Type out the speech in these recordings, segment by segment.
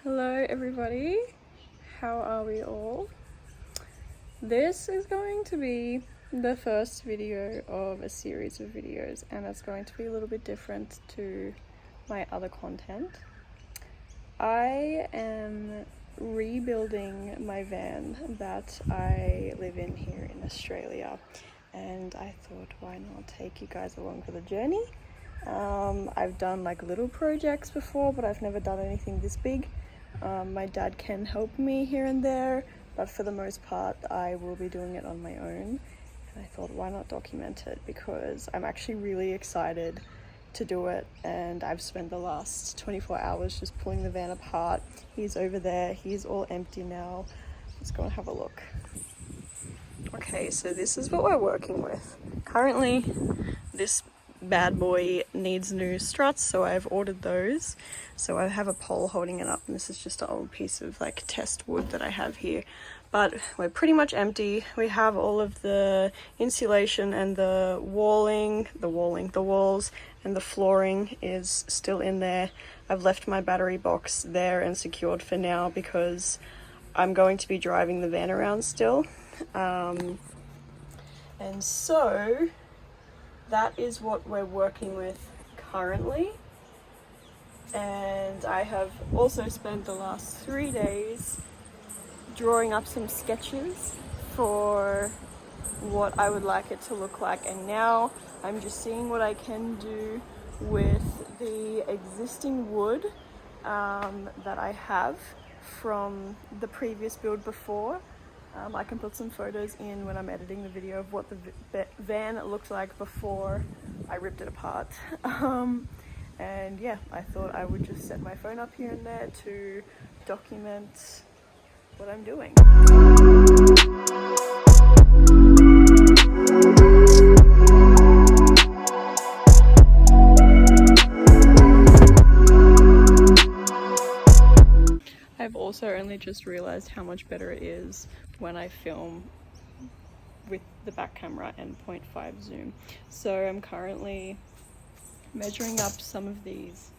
Hello everybody, how are we all? This is going to be the first video of a series of videos, and it's going to be a little bit different to my other content. I am rebuilding my van that I live in here in Australia, and I thought, why not take you guys along for the journey? I've done like little projects before, but I've never done anything this big. My dad can help me here and there, but for the most part I will be doing it on my own. And I thought, why not document it, because I'm actually really excited to do it, and I've spent the last 24 hours just pulling the van apart. He's over there, he's all empty now. Let's go and have a look. Okay, so this is what we're working with. Currently this bad boy needs new struts, so I've ordered those. So I have a pole holding it up, and this is just an old piece of like test wood that I have here. But we're pretty much empty. We have all of the insulation and the walls and the flooring is still in there. I've left my battery box there and secured for now because I'm going to be driving the van around still. And so that is what we're working with currently. And I have also spent the last 3 days drawing up some sketches for what I would like it to look like, and now I'm just seeing what I can do with the existing wood that I have from the previous build before. I can put some photos in when I'm editing the video of what the van looked like before I ripped it apart. And yeah, I thought I would just set my phone up here and there to document what I'm doing. I've also only just realized how much better it is when I film with the back camera and 0.5 zoom. So I'm currently measuring up some of these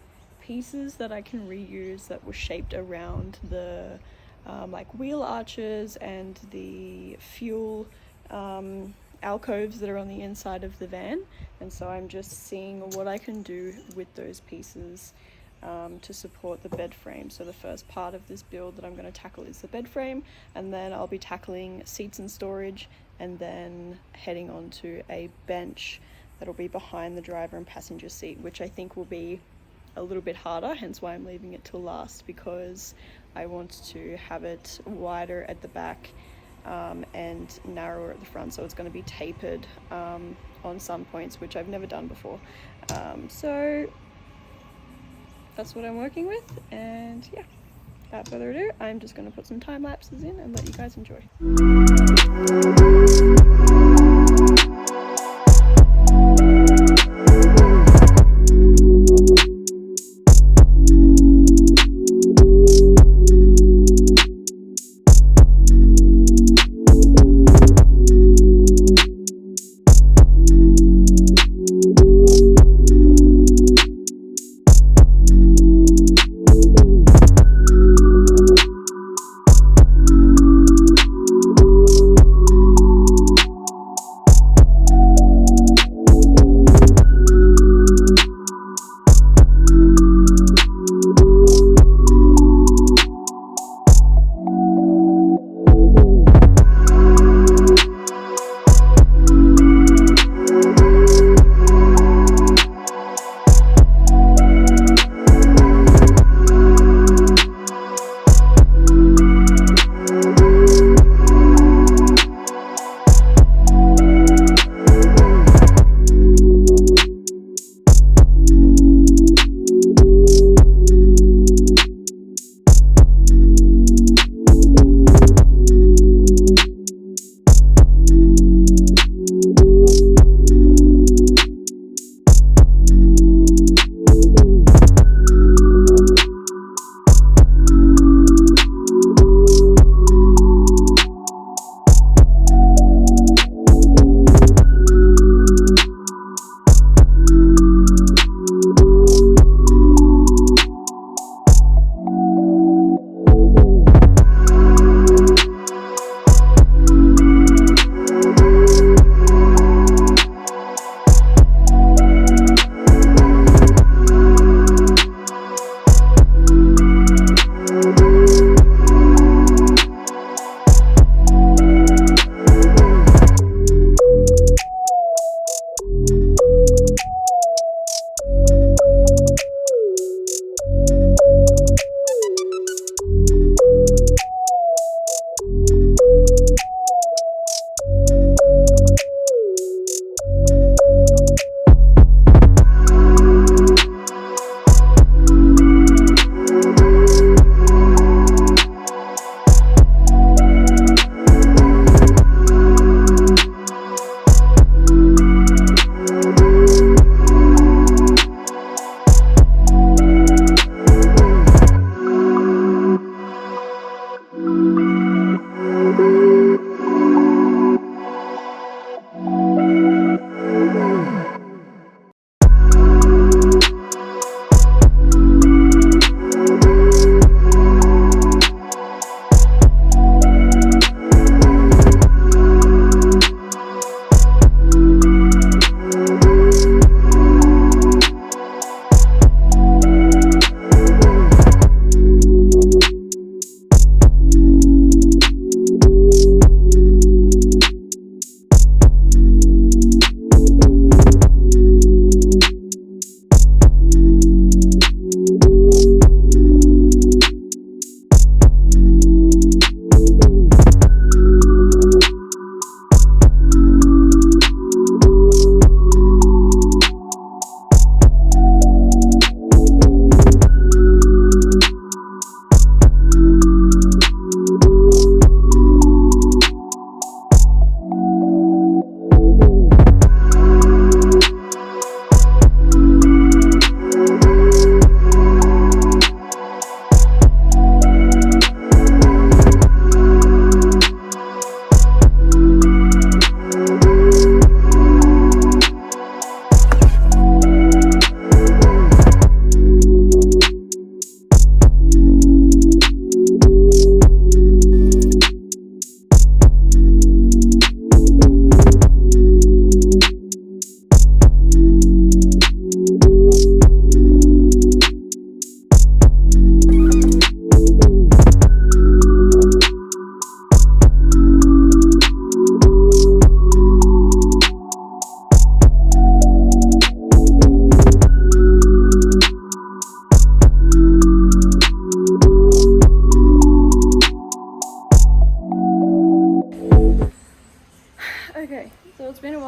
pieces that I can reuse that were shaped around the like wheel arches and the fuel alcoves that are on the inside of the van. And so I'm just seeing what I can do with those pieces to support the bed frame. So the first part of this build that I'm going to tackle is the bed frame, and then I'll be tackling seats and storage, and then heading on to a bench that'll be behind the driver and passenger seat, which I think will be a little bit harder, hence why I'm leaving it till last, because I want to have it wider at the back and narrower at the front, so it's going to be tapered on some points, which I've never done before. So that's what I'm working with, and yeah, without further ado, I'm just going to put some time lapses in and let you guys enjoy.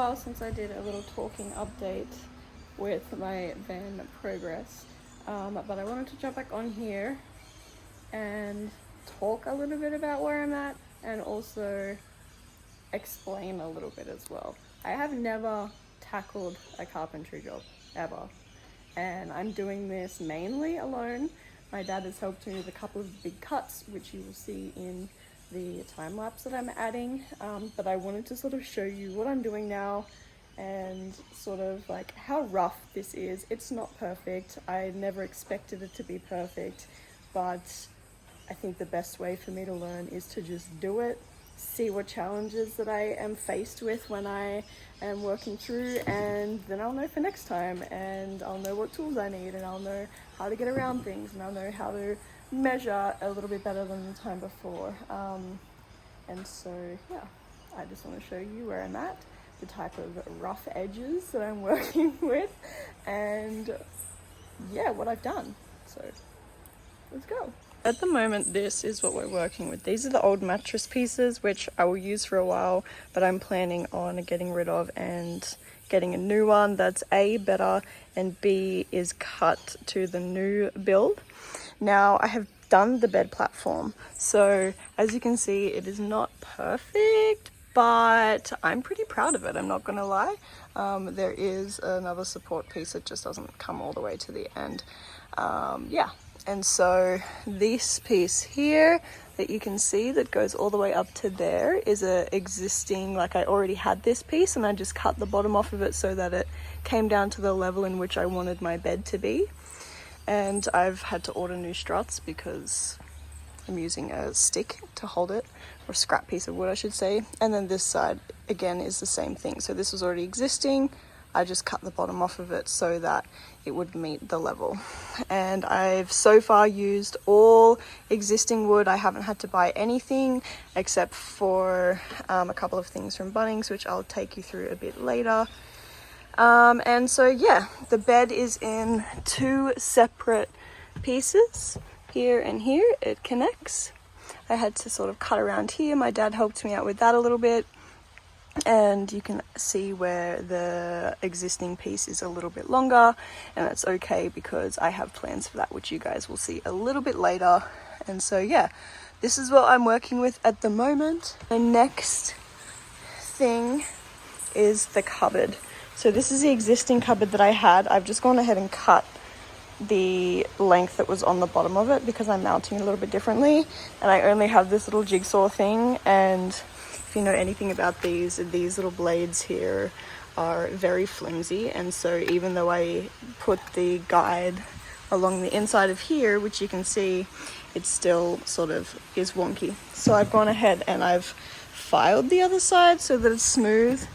while since I did a little talking update with my van progress, but I wanted to jump back on here and talk a little bit about where I'm at and also explain a little bit as well. I have never tackled a carpentry job ever, and I'm doing this mainly alone. My dad has helped me with a couple of big cuts, which you will see in the time lapse that I'm adding, but I wanted to sort of show you what I'm doing now and sort of like how rough this is. It's not perfect. I never expected it to be perfect, but I think the best way for me to learn is to just do it, see what challenges that I am faced with when I am working through, and then I'll know for next time, and I'll know what tools I need, and I'll know how to get around things, and I'll know how to measure a little bit better than the time before. And so yeah, I just want to show you where I'm at, the type of rough edges that I'm working with, and yeah, what I've done. So let's go. At the moment, this is what we're working with. These are the old mattress pieces, which I will use for a while, but I'm planning on getting rid of and getting a new one that's A, better, and B, is cut to the new build. Now, I have done the bed platform, so as you can see, it is not perfect, but I'm pretty proud of it, I'm not gonna lie. There is another support piece that just doesn't come all the way to the end. Yeah. And so this piece here that you can see that goes all the way up to there is a existing, like I already had this piece and I just cut the bottom off of it so that it came down to the level in which I wanted my bed to be. And I've had to order new struts because I'm using a stick to hold it, or a scrap piece of wood I should say. And then this side again is the same thing. So this was already existing. I just cut the bottom off of it so that it would meet the level. And I've so far used all existing wood. I haven't had to buy anything except for a couple of things from Bunnings, which I'll take you through a bit later. And so yeah, the bed is in two separate pieces, here and here. It connects. I had to sort of cut around here. My dad helped me out with that a little bit. And you can see where the existing piece is a little bit longer, and that's okay because I have plans for that, which you guys will see a little bit later. And so yeah, this is what I'm working with at the moment. The next thing is the cupboard. So this is the existing cupboard that I had. I've just gone ahead and cut the length that was on the bottom of it because I'm mounting it a little bit differently, and I only have this little jigsaw thing. And if you know anything about these little blades here are very flimsy, and so even though I put the guide along the inside of here, which you can see, it still sort of is wonky. So I've gone ahead and I've filed the other side so that it's smooth.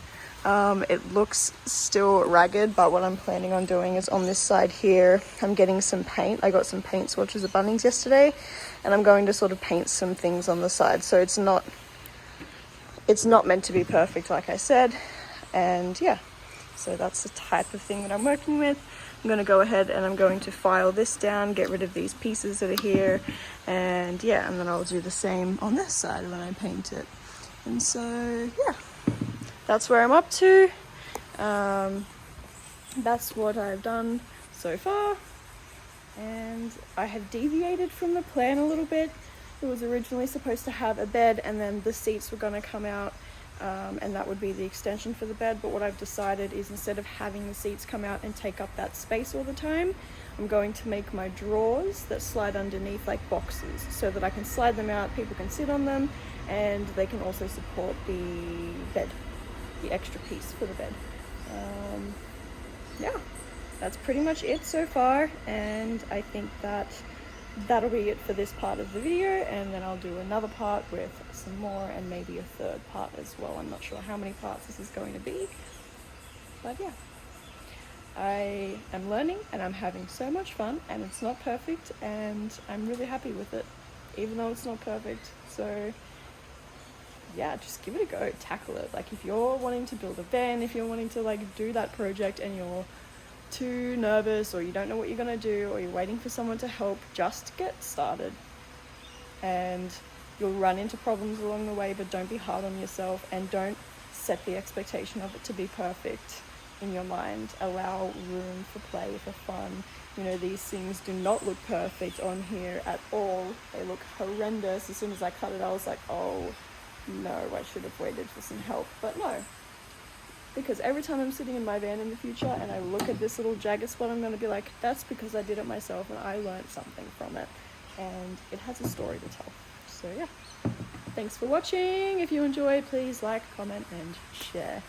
It looks still ragged, but what I'm planning on doing is on this side here, I'm getting some paint. I got some paint swatches at Bunnings yesterday, and I'm going to sort of paint some things on the side. So it's not meant to be perfect, like I said. And yeah, so that's the type of thing that I'm working with. I'm going to go ahead and I'm going to file this down, get rid of these pieces that are here, and yeah, and then I'll do the same on this side when I paint it. And so yeah, that's where I'm up to. That's what I've done so far, and I have deviated from the plan a little bit. It was originally supposed to have a bed, and then the seats were going to come out, and that would be the extension for the bed. But what I've decided is, instead of having the seats come out and take up that space all the time, I'm going to make my drawers that slide underneath like boxes, so that I can slide them out, people can sit on them, and they can also support the bed, the extra piece for the bed. Yeah, that's pretty much it so far, and I think that'll be it for this part of the video, and then I'll do another part with some more, and maybe a third part as well. I'm not sure how many parts this is going to be, but yeah, I am learning and I'm having so much fun, and it's not perfect, and I'm really happy with it, even though it's not perfect. So yeah, just give it a go, tackle it. Like, if you're wanting to build a van, if you're wanting to like do that project and you're too nervous, or you don't know what you're gonna do, or you're waiting for someone to help, just get started. And you'll run into problems along the way, but don't be hard on yourself, and don't set the expectation of it to be perfect in your mind. Allow room for play, for fun. You know, these things do not look perfect on here at all. They look horrendous. As soon as I cut it, I was like, oh no, I should have waited for some help. But no, because every time I'm sitting in my van in the future and I look at this little jagged spot, I'm going to be like, that's because I did it myself and I learned something from it, and it has a story to tell. So yeah, thanks for watching. If you enjoy, please like, comment and share.